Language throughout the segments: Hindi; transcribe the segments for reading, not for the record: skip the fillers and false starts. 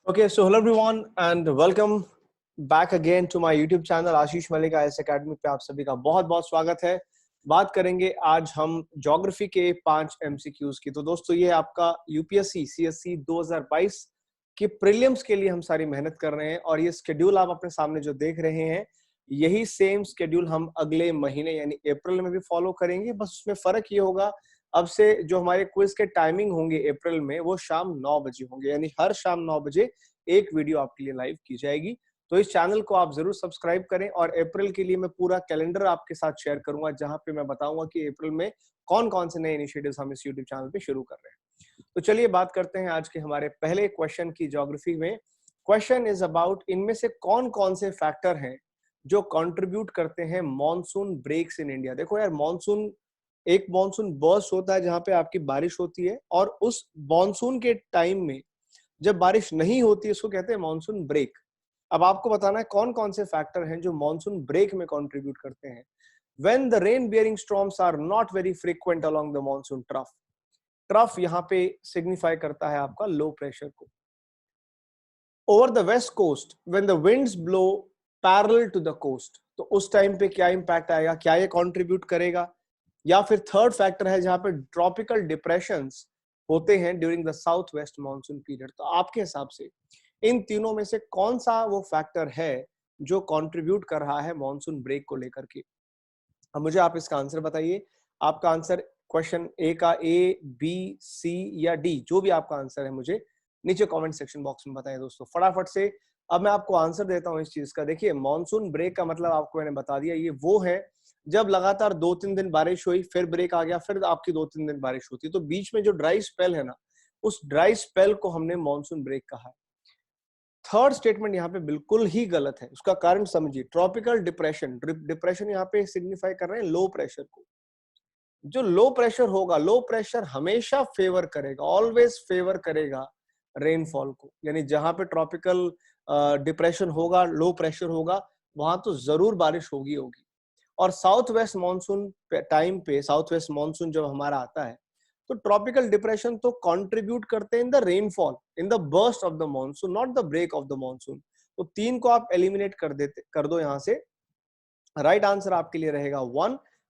Okay, so hello everyone and welcome back again to my YouTube channel Ashish Malik IAS Academy पे आप सभी का बहुत बहुत स्वागत है। बात करेंगे आज हम ज्योग्राफी के 5 MCQs की। तो दोस्तों ये आपका UPSC CSC 2022 के प्रीलिम्स के लिए हम सारी मेहनत कर रहे हैं और ये स्केड्यूल आप अपने सामने जो देख रहे हैं यही सेम स्केड्यूल हम अगले महीने यानी अप्रैल में भी फॉलो करेंगे। बस उसमें फर्क ये होगा अब से जो हमारे क्विज के टाइमिंग होंगे अप्रैल में वो शाम 9 बजे होंगे, यानी हर शाम 9 बजे एक वीडियो आपके लिए लाइव की जाएगी। तो इस चैनल को आप जरूर सब्सक्राइब करें और अप्रैल के लिए मैं पूरा कैलेंडर आपके साथ शेयर करूंगा जहां पे मैं बताऊंगा कि अप्रैल में कौन कौन से नए इनिशिएटिव्स हम इस यूट्यूब चैनल पे शुरू कर रहे हैं। तो चलिए बात करते हैं आज के हमारे पहले क्वेश्चन की। ज्योग्राफी में क्वेश्चन इज अबाउट इनमें से कौन कौन से फैक्टर हैं जो कंट्रीब्यूट करते हैं मॉनसून ब्रेक्स इन इंडिया। देखो यार, एक मॉनसून बर्स्ट होता है जहां पे आपकी बारिश होती है और उस मॉनसून के टाइम में जब बारिश नहीं होती है उसको कहते हैं मॉनसून ब्रेक। अब आपको बताना है कौन कौन से फैक्टर हैं जो मॉनसून ब्रेक में कंट्रीब्यूट करते हैं। When the rain bearing storms are not very frequent along the monsoon trough, trough यहाँ पे सिग्निफाई करता है आपका लो प्रेशर को। Over the west coast when the winds blow parallel to the coast, तो उस टाइम पे क्या इंपैक्ट आएगा, क्या ये कंट्रीब्यूट करेगा। या फिर थर्ड फैक्टर है जहां पे ट्रॉपिकल डिप्रेशंस होते हैं during the south west monsoon period. तो आपके हिसाब से इन तीनों में से कौन सा वो फैक्टर है जो कंट्रीब्यूट कर रहा है मानसून ब्रेक को लेकर के। अब मुझे आप इसका आंसर बताइए। आपका आंसर क्वेश्चन ए का ए, बी, सी या डी, जो भी आपका आंसर है मुझे नीचे कमेंट सेक्शन बॉक्स में बताएं दोस्तों फटाफट से। अब मैं आपको आंसर देता हूं इस चीज का। देखिए, मानसून ब्रेक का मतलब आपको मैंने बता दिया, ये वो है जब लगातार 2-3 दिन बारिश हुई, फिर ब्रेक आ गया, फिर आपकी 2-3 दिन बारिश होती है, तो बीच में जो ड्राई स्पेल है ना, उस ड्राई स्पेल को हमने मानसून ब्रेक कहा है। थर्ड स्टेटमेंट यहाँ पे बिल्कुल ही गलत है, उसका कारण समझिए। ट्रॉपिकल डिप्रेशन, डिप्रेशन यहाँ पे सिग्निफाई कर रहे हैं लो प्रेशर को। जो लो प्रेशर होगा, लो प्रेशर हमेशा फेवर करेगा, ऑलवेज फेवर करेगा रेनफॉल को। यानी जहां पे ट्रॉपिकल डिप्रेशन होगा, लो प्रेशर होगा, वहां तो जरूर बारिश होगी होगी। और साउथ वेस्ट मानसून टाइम पे, साउथ वेस्ट मानसून जब हमारा आता है तो ट्रॉपिकल डिप्रेशन तो कंट्रीब्यूट करते हैं in the rainfall, in the burst of the monsoon, not the break of the monsoon. तो तीन को आप एलिमिनेट कर दो यहां से। राइट आंसर आपके लिए रहेगा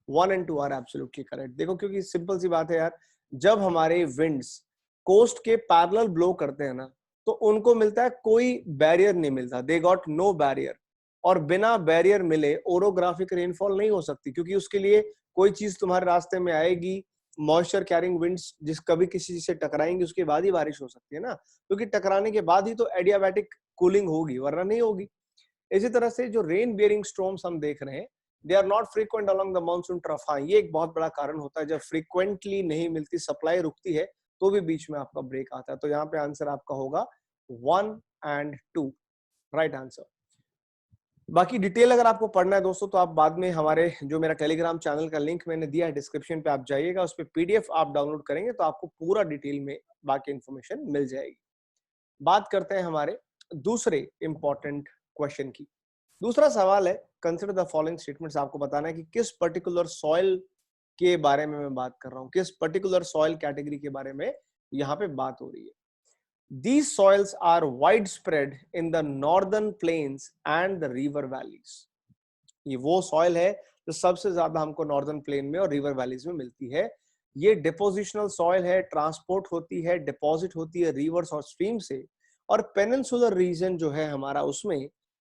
1 एंड 2 आर एब्सोल्युटली करेक्ट। देखो, क्योंकि सिंपल सी बात है यार, जब हमारे विंड्स कोस्ट के पैरेलल ब्लो करते हैं ना, तो उनको मिलता है कोई बैरियर नहीं मिलता, दे गॉट नो बैरियर। और बिना बैरियर मिले ओरोग्राफिक रेनफॉल नहीं हो सकती, क्योंकि उसके लिए कोई चीज तुम्हारे रास्ते में आएगी, मॉइस्चर कैरिंग विंड्स जिस कभी किसी चीज से टकराएंगी उसके बाद ही बारिश हो सकती है ना, क्योंकि टकराने के बाद ही तो एडियाबैटिक कूलिंग होगी, वरना नहीं होगी। इसी तरह से जो रेन बियरिंग स्टॉर्म्स हम देख रहे हैं, they are not frequent along the monsoon trough. हाँ, ये एक बहुत बड़ा कारण होता है, जब फ्रीक्वेंटली नहीं मिलती, सप्लाई रुकती है, तो भी बीच में आपका ब्रेक आता है। तो यहाँ पे आंसर आपका होगा 1 एंड 2, राइट आंसर। बाकी डिटेल अगर आपको पढ़ना है दोस्तों, तो आप बाद में हमारे जो मेरा टेलीग्राम चैनल का लिंक मैंने दिया है डिस्क्रिप्शन पे, आप जाइएगा, उस पर PDF आप डाउनलोड करेंगे तो आपको पूरा डिटेल में बाकी इंफॉर्मेशन मिल जाएगी। बात करते हैं हमारे दूसरे इंपॉर्टेंट क्वेश्चन की। दूसरा सवाल है, कंसिडर द फॉलोइंग स्टेटमेंट्स। आपको बताना है कि किस पर्टिकुलर सॉइल के बारे में मैं बात कर रहा हूं, किस पर्टिकुलर सॉइल कैटेगरी के बारे में यहां पे बात हो रही है। These soils are widespread in the northern plains and the river valleys. ये वो सॉइल है जो सबसे ज्यादा हमको नॉर्दर्न प्लेन में और रिवर वैलीज में मिलती है। ये डिपोजिशनल सॉइल है, ट्रांसपोर्ट होती है, डिपॉजिट होती है रिवर्स और स्ट्रीम से, और पेनिनसुलर रीजन जो है हमारा, उसमें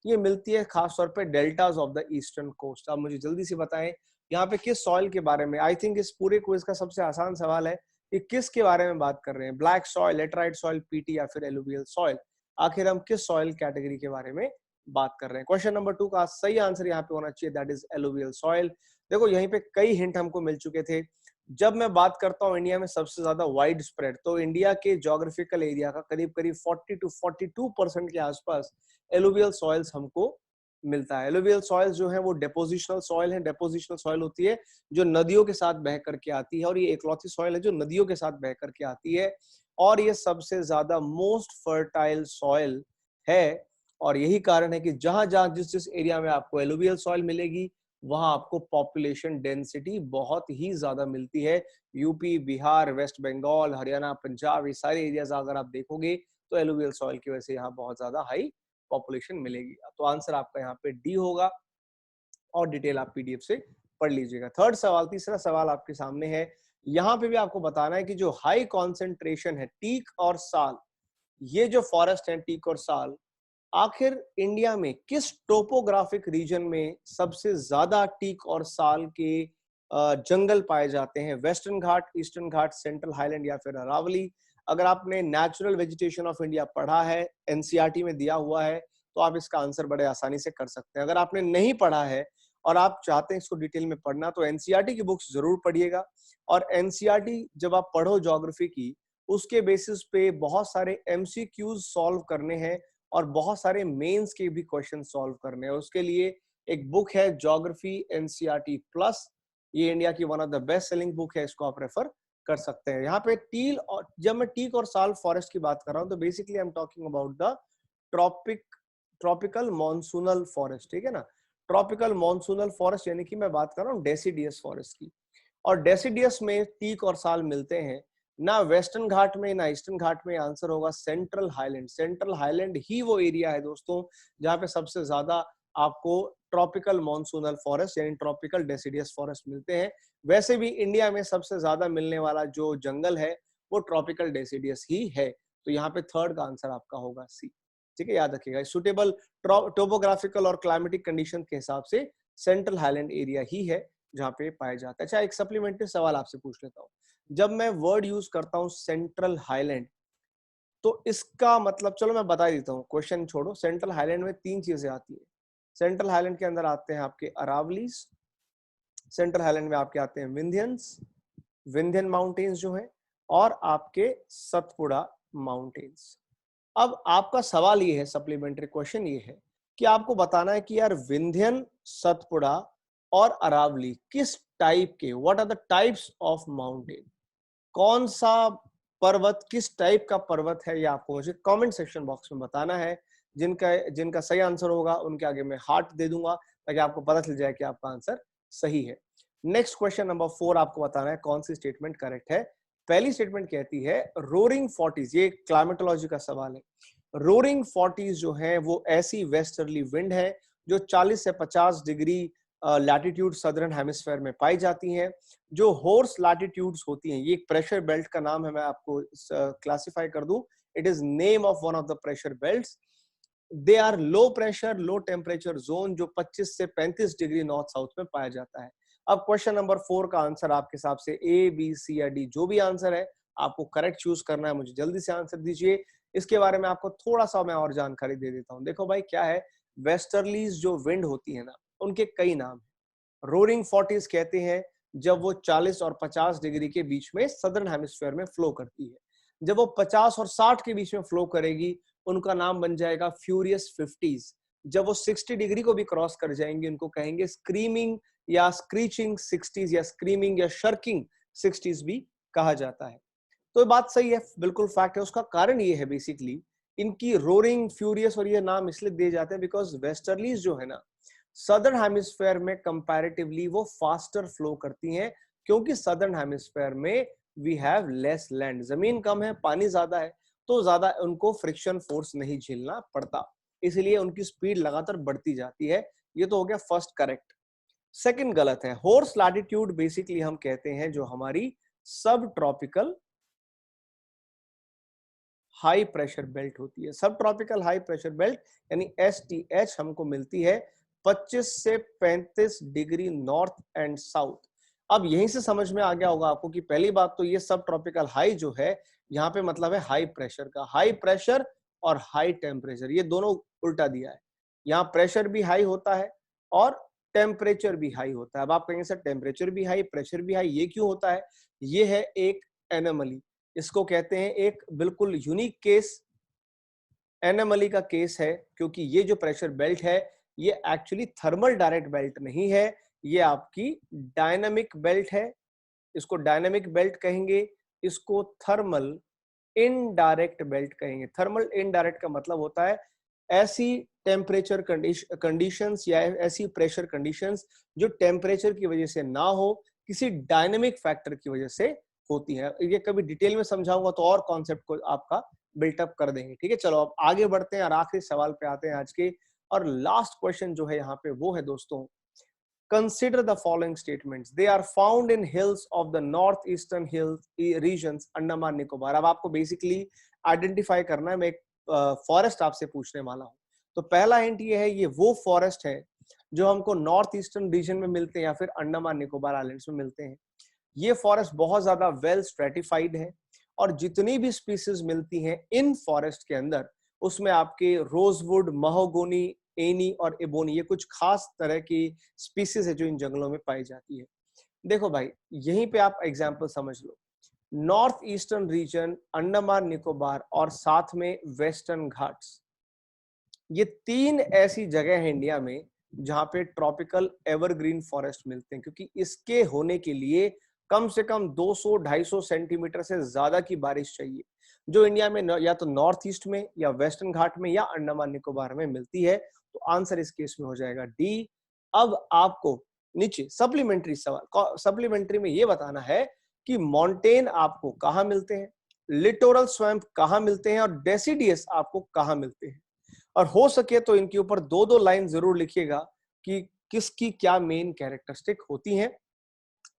ये मिलती है खासतौर पे deltas of the eastern coast. अब मुझे जल्दी से बताएं यहाँ पे किस सॉइल के बारे में। आई थिंक इस पूरे क्विज का सबसे आसान सवाल है कि किसके बारे में बात कर रहे हैं, black soil, laterite soil, PT या फिर एलुवियल सॉइल। आखिर हम किस सॉइल कैटेगरी के बारे में बात कर रहे हैं। क्वेश्चन नंबर 2 का सही आंसर यहाँ पे होना चाहिए, दैट इज एलुवियल सॉइल। देखो, यहीं पे कई हिंट हमको मिल चुके थे। जब मैं बात करता हूँ इंडिया में सबसे ज्यादा वाइड स्प्रेड, तो इंडिया के ज्योग्राफिकल एरिया का करीब करीब 40 to 42% के आसपास एलुवियल सॉइल्स हमको मिलता है। एलुवियल सॉइल्स जो है वो डेपोजिशनल सॉइल है। डेपोजिशनल सॉइल होती है जो नदियों के साथ बह करके आती है, और ये एकलौती सॉइल है जो नदियों के साथ बह करके आती है, और ये सबसे ज्यादा मोस्ट फर्टाइल सॉइल है। और यही कारण है कि जहां जहां जिस जिस एरिया में आपको एलुवियल सॉइल मिलेगी, वहां आपको पॉपुलेशन डेंसिटी बहुत ही ज्यादा मिलती है। यूपी, बिहार, वेस्ट बंगाल, हरियाणा, पंजाब, ये सारे एरियाज अगर आप देखोगे तो एलुवियल सॉइल की वजह से यहाँ बहुत ज्यादा हाई पॉपुलेशन मिलेगी। तो आंसर आपका यहाँ पे डी होगा और डिटेल आप पीडीएफ से पढ़ लीजिएगा। थर्ड सवाल, तीसरा सवाल आपके सामने है। यहाँ पे भी आपको बताना है कि जो हाई कॉन्सेंट्रेशन है टीक और साल, ये जो फॉरेस्ट है टीक और साल, आखिर इंडिया में किस टोपोग्राफिक रीजन में सबसे ज्यादा टीक और साल के जंगल पाए जाते हैं? वेस्टर्न घाट, ईस्टर्न घाट, सेंट्रल हाईलैंड या फिर अरावली? अगर आपने नेचुरल वेजिटेशन ऑफ इंडिया पढ़ा है, एनसीईआरटी में दिया हुआ है, तो आप इसका आंसर बड़े आसानी से कर सकते हैं। अगर आपने नहीं पढ़ा है और आप चाहते हैं इसको डिटेल में पढ़ना, तो एनसीईआरटी की बुक्स जरूर पढ़िएगा। और एनसीईआरटी जब आप पढ़ो ज्योग्राफी की, उसके बेसिस पे बहुत सारे एमसीक्यूज सॉल्व करने हैं और बहुत सारे मेंस के भी क्वेश्चन सॉल्व करने हैं। उसके लिए एक बुक है ज्योग्राफी एनसीईआरटी प्लस, ये इंडिया की one of the best selling book है, इसको आप रेफर कर सकते हैं। यहाँ पे टील और जब मैं टीक और साल फॉरेस्ट की बात कर रहा हूँ, तो basically I am talking about the tropical monsoonal forest, ठीक है ना। ट्रॉपिकल मॉनसूनल फॉरेस्ट यानी कि मैं बात कर रहा हूँ डेसिडियस फॉरेस्ट की। और डेसिडियस में टीक और साल मिलते हैं ना वेस्टर्न घाट में ना ईस्टर्न घाट में। आंसर होगा सेंट्रल हाईलैंड। सेंट्रल हाईलैंड ही वो एरिया है दोस्तों जहां पे सबसे ज्यादा आपको ट्रॉपिकल मॉनसूनल फॉरेस्ट यानी ट्रॉपिकल डेसिडियस फॉरेस्ट मिलते हैं। वैसे भी इंडिया में सबसे ज्यादा मिलने वाला जो जंगल है वो ट्रॉपिकल डेसिडियस ही है। तो यहाँ पे थर्ड का आंसर आपका होगा सी, ठीक है, याद रखिएगा। सुटेबल टोपोग्राफिकल और क्लाइमेटिक कंडीशन के हिसाब से सेंट्रल हाईलैंड एरिया ही है जहाँ पे पाया जाता है। अच्छा, एक सप्लीमेंट्री सवाल आपसे पूछ लेता हूँ। जब मैं वर्ड यूज करता हूँ सेंट्रल हाईलैंड, तो इसका मतलब, चलो मैं बता देता हूँ, क्वेश्चन छोड़ो। सेंट्रल हाईलैंड में तीन चीजें आती है। सेंट्रल हाईलैंड के अंदर आते हैं आपके अरावलीज, सेंट्रल हाईलैंड में आपके आते हैं विंध्यंस, विंध्यन माउंटेन्स जो है, और आपके सतपुड़ा माउंटेन्स। अब आपका सवाल ये है, सप्लीमेंट्री क्वेश्चन ये है कि आपको बताना है कि यार विंध्यन, सतपुड़ा और अरावली किस टाइप के, what are the types of mountain, कौन सा पर्वत किस टाइप का पर्वत है, ये आपको मुझे कमेंट सेक्शन बॉक्स में बताना है। जिनका सही आंसर होगा उनके आगे मैं हार्ट दे दूंगा ताकि आपको पता चल जाए कि आपका आंसर सही है। नेक्स्ट क्वेश्चन नंबर 4 आपको बताना है कौन सी स्टेटमेंट करेक्ट है। पहली स्टेटमेंट कहती है रोरिंग फोर्टीज, ये क्लाइमेटोलॉजी का सवाल है। रोरिंग फोर्टीज जो है वो ऐसी वेस्टर्ली विंड है जो 40 से 50 डिग्री लैटिट्यूड सदर्न हेमिस्फीयर में पाई जाती हैं। जो हॉर्स लैटिट्यूड्स होती हैं, ये एक प्रेशर बेल्ट का नाम है, मैं आपको क्लासिफाई कर दूं, it is name of one of the pressure belts. They are low pressure low temperature zone जो 25 से 35 डिग्री नॉर्थ साउथ में पाया जाता है। अब क्वेश्चन नंबर 4 का आंसर आपके हिसाब से ए, बी, सी या डी, जो भी आंसर है आपको करेक्ट चूज करना है। मुझे जल्दी से आंसर दीजिए। इसके बारे में आपको थोड़ा सा मैं और जानकारी दे देता हूं। देखो भाई क्या है, वेस्टर्लीज जो विंड होती है ना, उनके कई नाम है। रोरिंग फोर्टीज कहते हैं जब वो 40 और 50 डिग्री के बीच में सदर्न हेमिस्फीयर में फ्लो करती है। जब वो 50 और 60 के बीच में फ्लो करेगी उनका नाम बन जाएगा फ्यूरियस 50s। जब वो 60 डिग्री को भी क्रॉस कर जाएंगे उनको कहेंगे स्क्रीमिंग या स्क्रीचिंग 60s या स्क्रीमिंग या शर्किंग 60s भी कहा जाता है। तो बात सही है, बिल्कुल फैक्ट है। उसका कारण ये है बेसिकली इनकी रोरिंग, फ्यूरियस और ये नाम इसलिए दिए जाते हैं बिकॉज वेस्टर्लीज जो है ना सदर्न हेमिस्फीयर में कंपैरेटिवली वो फास्टर फ्लो करती हैं, क्योंकि सदर्न हेमिस्फीयर में वी हैव लेस लैंड, जमीन कम है, पानी ज्यादा है, तो ज्यादा उनको फ्रिक्शन फोर्स नहीं झेलना पड़ता, इसलिए उनकी स्पीड लगातार बढ़ती जाती है। ये तो हो गया फर्स्ट करेक्ट। सेकंड गलत है। हॉर्स लैटिट्यूड बेसिकली हम कहते हैं जो हमारी सब ट्रॉपिकल हाई प्रेशर बेल्ट होती है। सब ट्रॉपिकल हाई प्रेशर बेल्ट यानी STH हमको मिलती है 25 से 35 डिग्री नॉर्थ एंड साउथ। अब यहीं से समझ में आ गया होगा आपको कि पहली बात तो ये सब ट्रॉपिकल हाई जो है यहाँ पे मतलब है हाई प्रेशर का। हाई प्रेशर और हाई टेम्परेचर ये दोनों उल्टा दिया है। यहाँ प्रेशर भी हाई होता है और टेम्परेचर भी हाई होता है। अब आप कहेंगे सर टेम्परेचर भी हाई प्रेशर भी हाई, ये क्यों होता है? ये है एक एनोमली, इसको कहते हैं एक बिल्कुल यूनिक केस, एनोमली का केस है, क्योंकि ये जो प्रेशर बेल्ट है ये एक्चुअली थर्मल डायरेक्ट बेल्ट नहीं है, ये आपकी डायनामिक बेल्ट है। इसको डायनामिक बेल्ट कहेंगे, इसको थर्मल इनडायरेक्ट बेल्ट कहेंगे। थर्मल इनडायरेक्ट का मतलब होता है ऐसी टेम्परेचर कंडीशंस या ऐसी प्रेशर कंडीशंस जो टेम्परेचर की वजह से ना हो, किसी डायनेमिक फैक्टर की वजह से होती है। ये कभी डिटेल में समझाऊंगा तो और कॉन्सेप्ट को आपका बिल्टअप कर देंगे। ठीक है, चलो अब आगे बढ़ते हैं और आखिरी सवाल पे आते हैं आज के। और लास्ट क्वेश्चन जो है यहाँ पे वो है दोस्तों, consider the following statements, they are found in hills of the northeastern hills regions Andaman Nicobar. अब आपको बेसिकली आइडेंटिफाई करना है, मैं एक फॉरेस्ट आपसे पूछने वाला हूं। तो पहला हिंट ये है, ये वो फॉरेस्ट है जो हमको नॉर्थ ईस्टर्न रीजन में मिलते हैं या फिर अंडमान निकोबार आइलैंड्स में मिलते हैं। ये फॉरेस्ट बहुत ज्यादा वेल स्ट्रेटिफाइड है और जितनी भी स्पीसीज मिलती हैं इन फॉरेस्ट के अंदर, उसमें आपके रोजवुड, महोगोनी, एनी और एबोनी, ये कुछ खास तरह की स्पीसीज है जो इन जंगलों में पाई जाती है। देखो भाई, यहीं पे आप एग्जांपल समझ लो, north eastern region, Andaman Nicobar और साथ में वेस्टर्न घाट्स, ये 3 ऐसी जगह है इंडिया में जहां पे ट्रॉपिकल एवरग्रीन फॉरेस्ट मिलते हैं, क्योंकि इसके होने के लिए कम से कम 200-250 सेंटीमीटर से ज्यादा की बारिश चाहिए, जो इंडिया में या तो नॉर्थ ईस्ट में या वेस्टर्न घाट में या अंडमान निकोबार में मिलती है। तो आंसर इस केस में हो जाएगा डी। अब आपको नीचे सप्लीमेंट्री सवाल, सप्लीमेंट्री में ये बताना है कि माउंटेन आपको कहाँ मिलते हैं, लिटोरल स्वैम्प कहाँ मिलते हैं और डेसिडियस आपको कहाँ मिलते हैं। और हो सके तो इनके ऊपर 2-2 लाइन जरूर लिखिएगा कि किसकी क्या मेन कैरेक्टरिस्टिक होती हैं।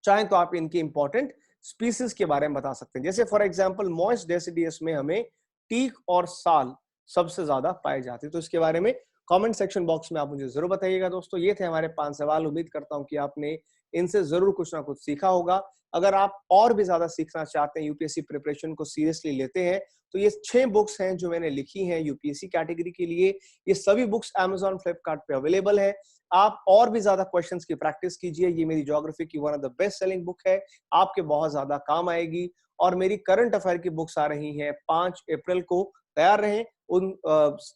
चाहे तो आप इनके इंपॉर्टेंट स्पीसीज के बारे में बता सकते हैं, जैसे फॉर एग्जांपल मॉइस्ट डेसिडियस में हमें टीक और साल सबसे ज्यादा पाए जाते हैं। तो इसके बारे में कमेंट सेक्शन बॉक्स में आप मुझे जरूर बताइएगा। दोस्तों, ये थे हमारे 5 सवाल। उम्मीद करता हूं कि आपने इनसे जरूर कुछ ना कुछ सीखा होगा। अगर आप और भी ज्यादा सीखना चाहते हैं, यूपीएससी प्रिपरेशन को सीरियसली लेते हैं, तो ये 6 बुक्स हैं जो मैंने लिखी हैं यूपीएससी कैटेगरी के लिए। ये सभी बुक्स Amazon, फ्लिपकार्ट पे अवेलेबल है। आप और भी ज्यादा क्वेश्चंस की प्रैक्टिस कीजिए। ये मेरी ज्योग्राफी की one of the best selling book है, आपके बहुत ज्यादा काम आएगी। और मेरी करंट अफेयर की बुक्स आ रही हैं 5 अप्रैल को, तैयार रहें उन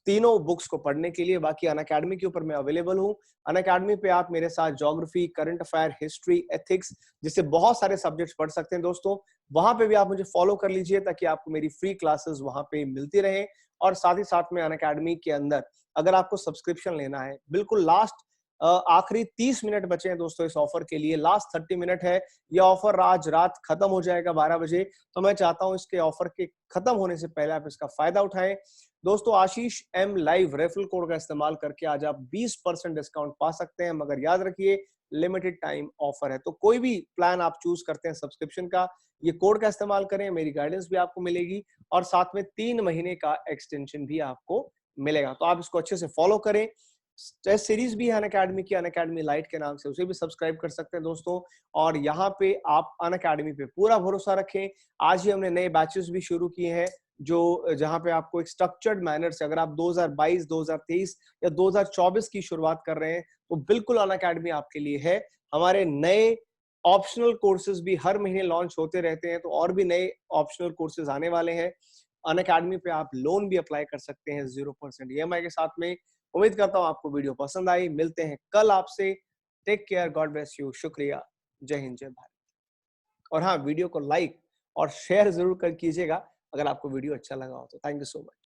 तीनों बुक्स को पढ़ने के लिए। बाकी अनअकैडमी के ऊपर मैं अवेलेबल हूँ। अनअकैडमी पे आप मेरे साथ geography, current affair, history, ethics जिससे बहुत सारे सब्जेक्ट्स पढ़ सकते हैं। दोस्तों, वहां पे भी आप मुझे फॉलो कर लीजिए ताकि आपको मेरी फ्री क्लासेस वहां पे मिलती रहे। और साथ ही साथ में अनअकैडमी के अंदर अगर आपको सब्सक्रिप्शन लेना है, बिल्कुल लास्ट आखिरी 30 मिनट बचे हैं दोस्तों इस ऑफर के लिए, लास्ट 30 मिनट है। यह ऑफर आज रात खत्म हो जाएगा 12 बजे। तो मैं चाहता हूं इसके ऑफर के खत्म होने से पहले आप इसका फायदा उठाएं। दोस्तों, आशीष एम लाइव रेफरल कोड का इस्तेमाल करके आज आप 20% डिस्काउंट पा सकते हैं, मगर याद रखिए लिमिटेड टाइम ऑफर है। तो कोई भी प्लान आप चूज करते हैं सब्सक्रिप्शन का, ये कोड का इस्तेमाल करें, मेरी गाइडेंस भी आपको मिलेगी और साथ में 3 महीने का एक्सटेंशन भी आपको मिलेगा। तो आप इसको अच्छे से फॉलो करें। टेस्ट सीरीज भी है अनअकैडमी की, अनअकैडमी लाइट के नाम से, उसे भी सब्सक्राइब कर सकते हैं दोस्तों। और यहाँ पे आप अनअकैडमी पे पूरा भरोसा रखें। आज ही हमने नए बैचेस भी शुरू किए हैं जो जहां पे आपको एक स्ट्रक्चर्ड मैनर से, अगर आप 2022, 2023 या 2024 की शुरुआत कर रहे हैं तो बिल्कुल अनअकैडमी आपके लिए है। हमारे नए ऑप्शनल कोर्सेज भी हर महीने लॉन्च होते रहते हैं, तो और भी नए ऑप्शनल कोर्सेज आने वाले हैं। अनअकैडमी पे आप लोन भी अप्लाई कर सकते हैं 0% EMI के साथ में। उम्मीद करता हूं आपको वीडियो पसंद आई। मिलते हैं कल आपसे। Take care, God bless you, शुक्रिया, जय हिंद, जय भारत। और हाँ, वीडियो को लाइक और शेयर जरूर कर कीजिएगा अगर आपको वीडियो अच्छा लगा हो तो। Thank you so much.